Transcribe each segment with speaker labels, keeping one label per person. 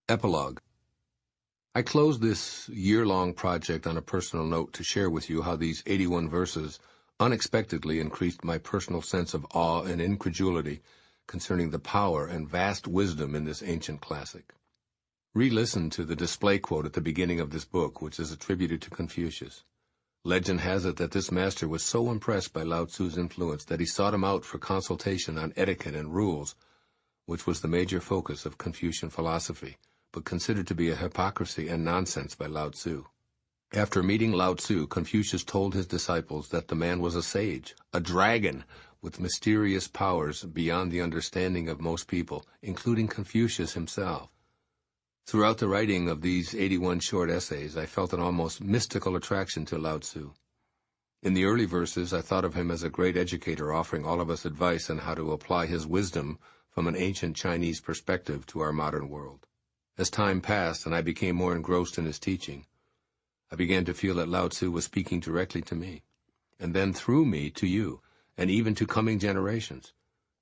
Speaker 1: Epilogue. I close this year-long project on a personal note to share with you how these 81 verses unexpectedly increased my personal sense of awe and incredulity concerning the power and vast wisdom in this ancient classic. Re-listen to the display quote at the beginning of this book, which is attributed to Confucius. Legend has it that this master was so impressed by Lao Tzu's influence that he sought him out for consultation on etiquette and rules, which was the major focus of Confucian philosophy, but considered to be a hypocrisy and nonsense by Lao Tzu. After meeting Lao Tzu, Confucius told his disciples that the man was a sage, a dragon, with mysterious powers beyond the understanding of most people, including Confucius himself. Throughout the writing of these 81 short essays, I felt an almost mystical attraction to Lao Tzu. In the early verses, I thought of him as a great educator offering all of us advice on how to apply his wisdom from an ancient Chinese perspective to our modern world. As time passed and I became more engrossed in his teaching, I began to feel that Lao Tzu was speaking directly to me, and then through me to you, and even to coming generations.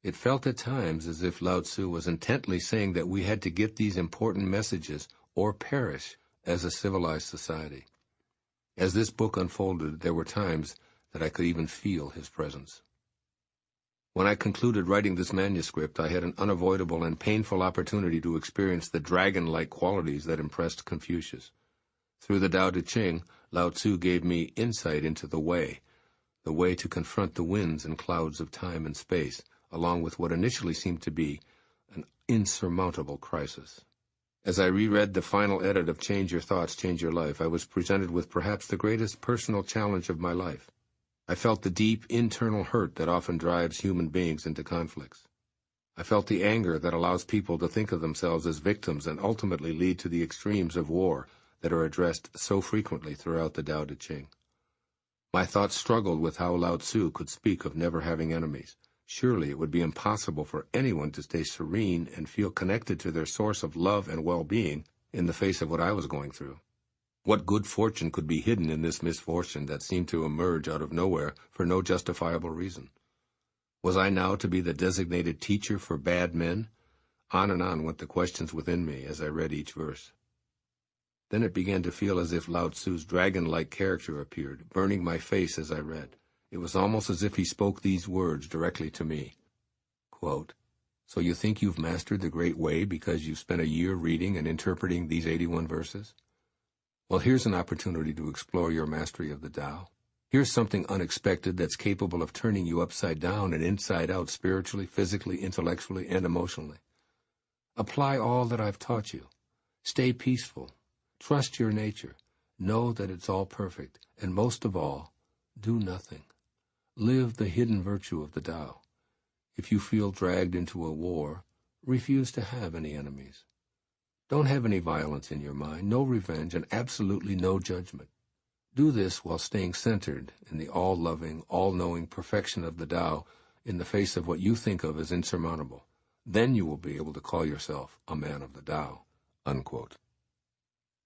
Speaker 1: It felt at times as if Lao Tzu was intently saying that we had to get these important messages or perish as a civilized society. As this book unfolded, there were times that I could even feel his presence. When I concluded writing this manuscript, I had an unavoidable and painful opportunity to experience the dragon-like qualities that impressed Confucius. Through the Tao Te Ching, Lao Tzu gave me insight into the way to confront the winds and clouds of time and space, along with what initially seemed to be an insurmountable crisis. As I reread the final edit of Change Your Thoughts, Change Your Life, I was presented with perhaps the greatest personal challenge of my life. I felt the deep internal hurt that often drives human beings into conflicts. I felt the anger that allows people to think of themselves as victims and ultimately lead to the extremes of war that are addressed so frequently throughout the Tao Te Ching. My thoughts struggled with how Lao Tzu could speak of never having enemies. Surely it would be impossible for anyone to stay serene and feel connected to their source of love and well-being in the face of what I was going through. What good fortune could be hidden in this misfortune that seemed to emerge out of nowhere for no justifiable reason? Was I now to be the designated teacher for bad men? On and on went the questions within me as I read each verse. Then it began to feel as if Lao Tzu's dragon-like character appeared, burning my face as I read. It was almost as if he spoke these words directly to me. Quote, "So you think you've mastered the great way because you've spent a year reading and interpreting these 81 verses? Well, here's an opportunity to explore your mastery of the Tao. Here's something unexpected that's capable of turning you upside down and inside out spiritually, physically, intellectually, and emotionally. Apply all that I've taught you. Stay peaceful. Trust your nature. Know that it's all perfect. And most of all, do nothing. Live the hidden virtue of the Tao. If you feel dragged into a war, refuse to have any enemies. Don't have any violence in your mind, no revenge, and absolutely no judgment. Do this while staying centered in the all-loving, all-knowing perfection of the Tao in the face of what you think of as insurmountable. Then you will be able to call yourself a man of the Tao." Unquote.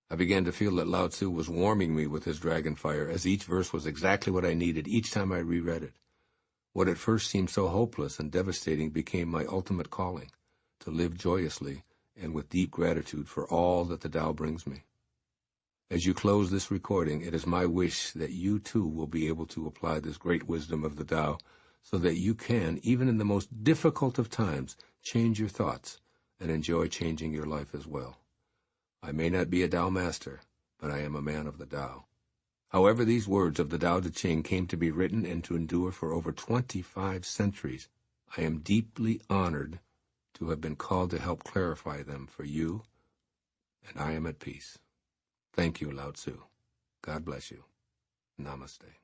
Speaker 1: I began to feel that Lao Tzu was warming me with his dragon fire, as each verse was exactly what I needed each time I reread it. What at first seemed so hopeless and devastating became my ultimate calling, to live joyously and with deep gratitude for all that the Tao brings me. As you close this recording, it is my wish that you too will be able to apply this great wisdom of the Tao so that you can, even in the most difficult of times, change your thoughts and enjoy changing your life as well. I may not be a Tao master, but I am a man of the Tao. However these words of the Tao Te Ching came to be written and to endure for over 25 centuries, I am deeply honored to have been called to help clarify them for you, and I am at peace. Thank you, Lao Tzu. God bless you. Namaste.